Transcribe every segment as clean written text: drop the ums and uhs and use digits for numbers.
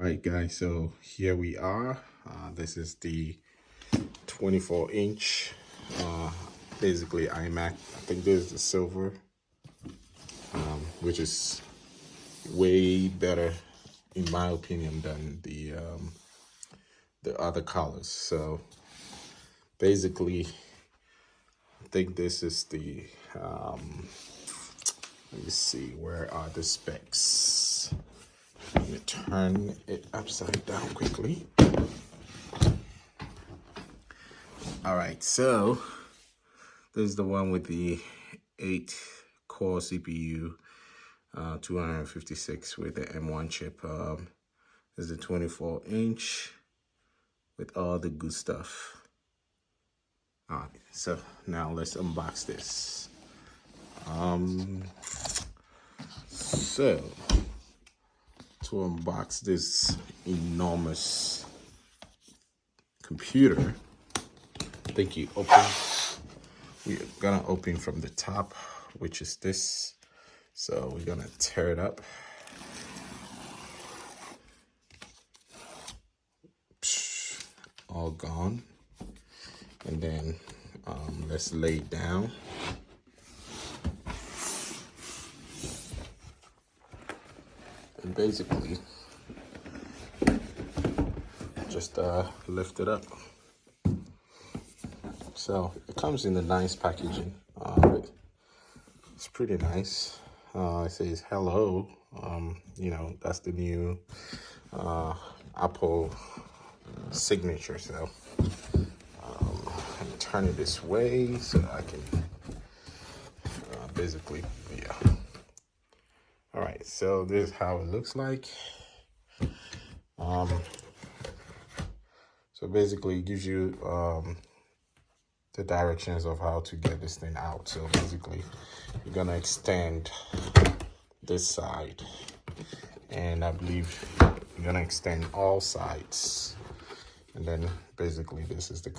Right, guys, so here we are. This is the 24-inch, basically iMAC. I think this is the silver, which is way better, in my opinion, than the other colors. So basically, I think this is the, let me see, where are the specs? Let me turn it upside down quickly. All right, so this is the one with the 8-core CPU, 256 with the M1 chip. This is the 24-inch with all the good stuff. All right, so now let's unbox this. So to unbox this enormous computer, I think we're gonna open from the top, which is this. So we're gonna tear it up. All gone. And then let's lay it down. And basically just lift it up. So it comes in a nice packaging. It's pretty nice. It says hello. You know, that's the new Apple signature. So let me turn it this way so I can basically, yeah. All right, so this is how it looks like. So basically it gives you the directions of how to get this thing out. So basically you're gonna extend this side, and I believe you're gonna extend all sides, and then basically this is the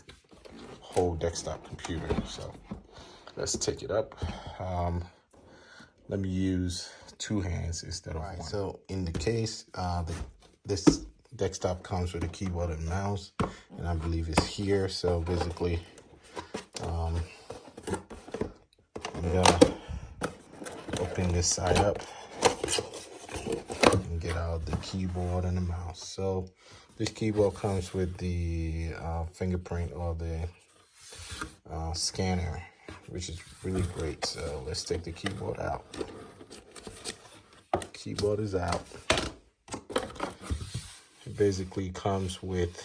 whole desktop computer. So let's take it up. Let me use two hands instead of one. So in the case, this desktop comes with a keyboard and mouse, and I believe it's here. So basically I'm gonna open this side up and get out the keyboard and the mouse. So this keyboard comes with the fingerprint or the scanner, which is really great. So let's take the keyboard out. Keyboard is out. It basically comes with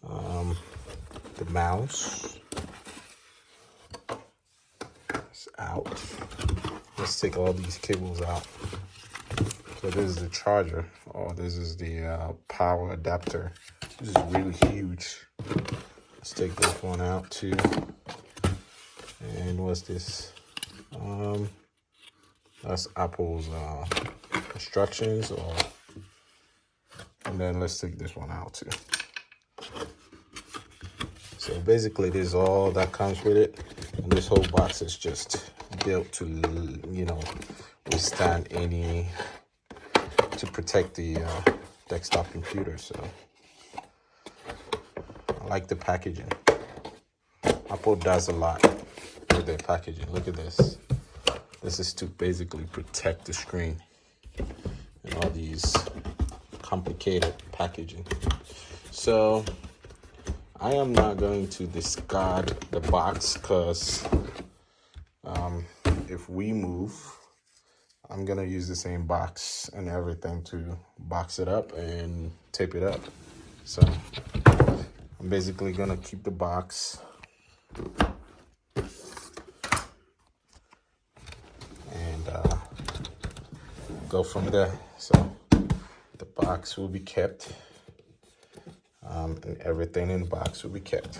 the mouse. It's out. Let's take all these cables out. So this is the charger, or this is the power adapter. This is really huge. Let's take this one out too. And what's this? That's Apple's instructions, and then let's take this one out too. So basically this is all that comes with it, and this whole box is just built to, you know, withstand any, to protect the desktop computer. So I like the packaging. Apple does a lot with their packaging. Look at this. This is to basically protect the screen and all these complicated packaging. So I am not going to discard the box, because if we move, I'm gonna use the same box and everything to box it up and tape it up. So I'm basically gonna keep the box and go from there. So the box will be kept, and everything in the box will be kept.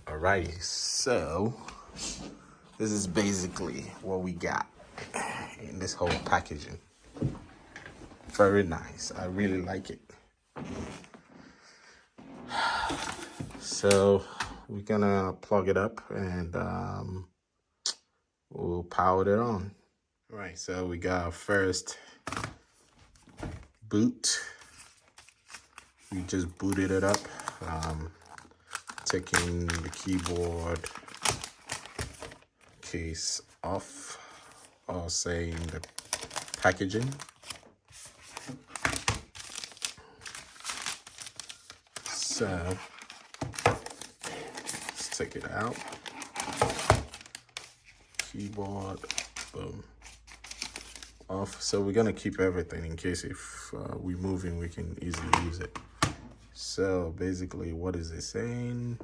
Alrighty, so this is basically what we got in this whole packaging. Very nice. I really like it. So we're gonna plug it up and we'll power it on. All right, so we got our first boot. We just booted it up, taking the keyboard case off, or saying the packaging. So let's take it out. Keyboard, boom, off. So we're gonna keep everything in case if we're moving, we can easily use it. So basically, what is it saying?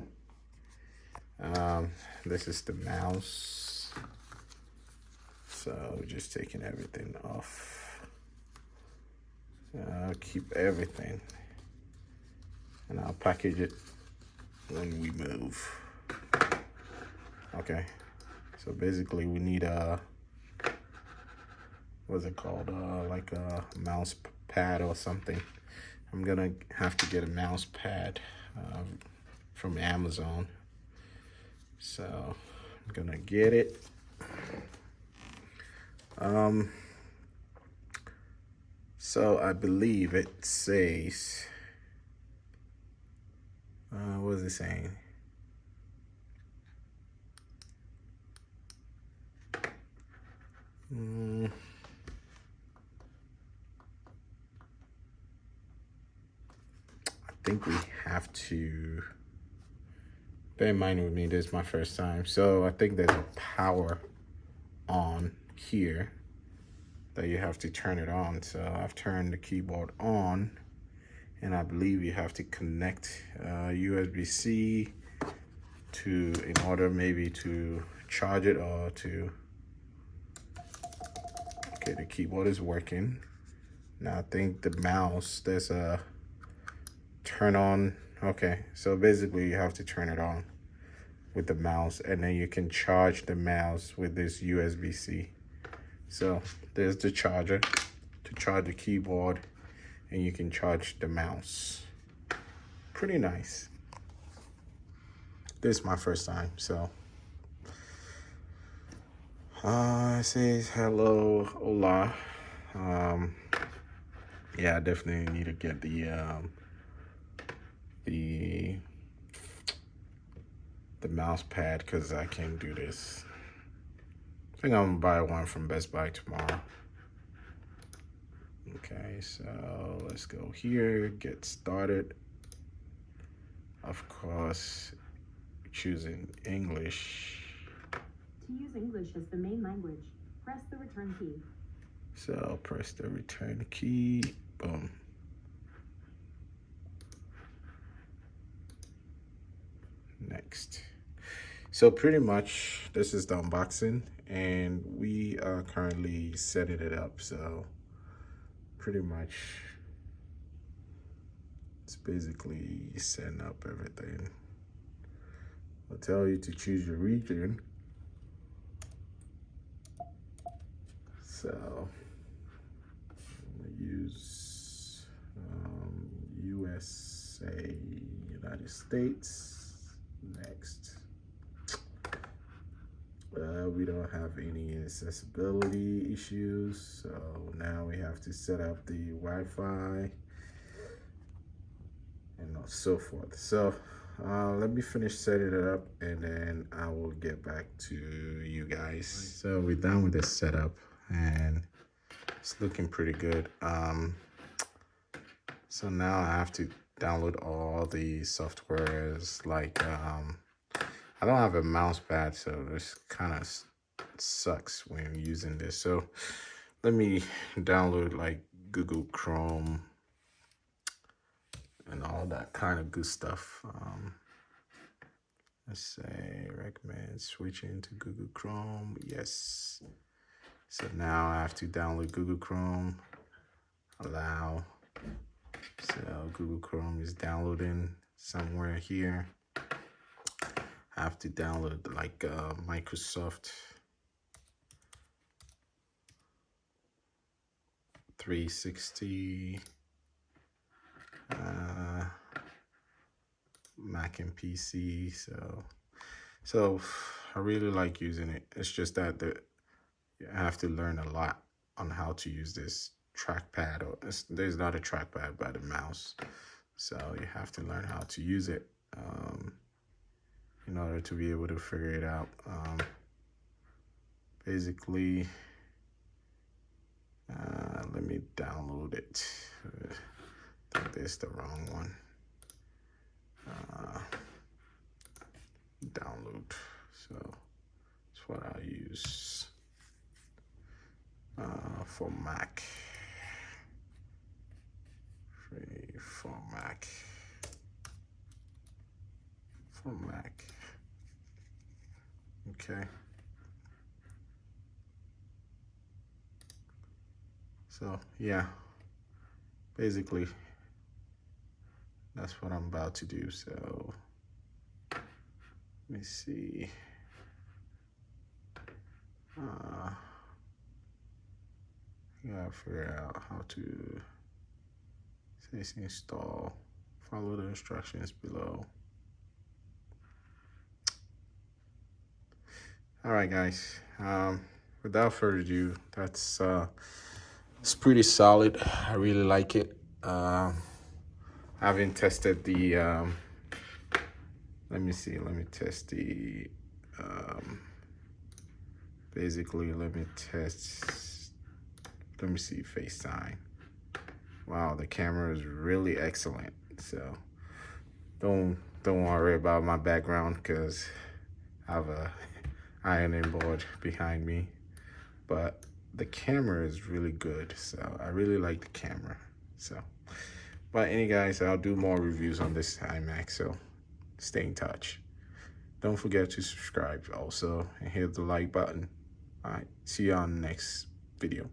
This is the mouse. So we're just taking everything off. Keep everything, and I'll package it when we move. Okay. So basically, we need a, what's it called? Like a mouse pad or something. I'm gonna have to get a mouse pad from Amazon. So I'm gonna get it. So I believe it says, what is it saying? I think we have to, bear in mind with me, this is my first time. So I think there's a power on here that you have to turn it on. So I've turned the keyboard on, and I believe you have to connect USB-C to, in order maybe to charge it or to, okay, the keyboard is working. Now I think the mouse, there's a turn on. Okay, so basically you have to turn it on with the mouse, and then you can charge the mouse with this USB-C. So there's the charger to charge the keyboard, and you can charge the mouse. Pretty nice. This is my first time, so it says hello, hola. Yeah, I definitely need to get the mouse pad, because I can't do this. I think I'm gonna buy one from Best Buy tomorrow. Okay, so let's go here, get started. Of course, choosing English. To use English as the main language, press the return key. So press the return key, boom. Next. So pretty much this is the unboxing, and we are currently setting it up. So pretty much it's basically setting up everything. I'll tell you to choose your region. So I'm gonna use USA, United States. Next. We don't have any accessibility issues, so now we have to set up the Wi-Fi and so forth. So let me finish setting it up, and then I will get back to you guys. So we're done with the setup, and it's looking pretty good. So now I have to download all the softwares. Like I don't have a mouse pad, so this kind of sucks when you're using this. So let me download like Google Chrome and all that kind of good stuff. Let's say recommend switching to Google Chrome. Yes. So now I have to download Google Chrome. Allow. So Google Chrome is downloading somewhere here. I have to download like Microsoft 360, Mac and PC. So I really like using it. It's just that I have to learn a lot on how to use this trackpad, or there's not a trackpad by the mouse, so you have to learn how to use it in order to be able to figure it out. Basically, let me download it. I think this is the wrong one. Download. So that's what I use for Mac. Free for Mac. For Mac. Okay. So yeah, basically that's what I'm about to do. So let me see. You gotta figure out how to say install. Follow the instructions below. All right, guys. Without further ado, that's it's pretty solid. I really like it. I haven't tested the. Let me see. Let me test the. Basically, let me test. Let me see FaceTime. Wow, the camera is really excellent. So don't worry about my background because I have a ironing board behind me, but the camera is really good. So I really like the camera. So, but anyway, guys, I'll do more reviews on this iMAC. So stay in touch. Don't forget to subscribe also and hit the like button. All right, see you on the next video.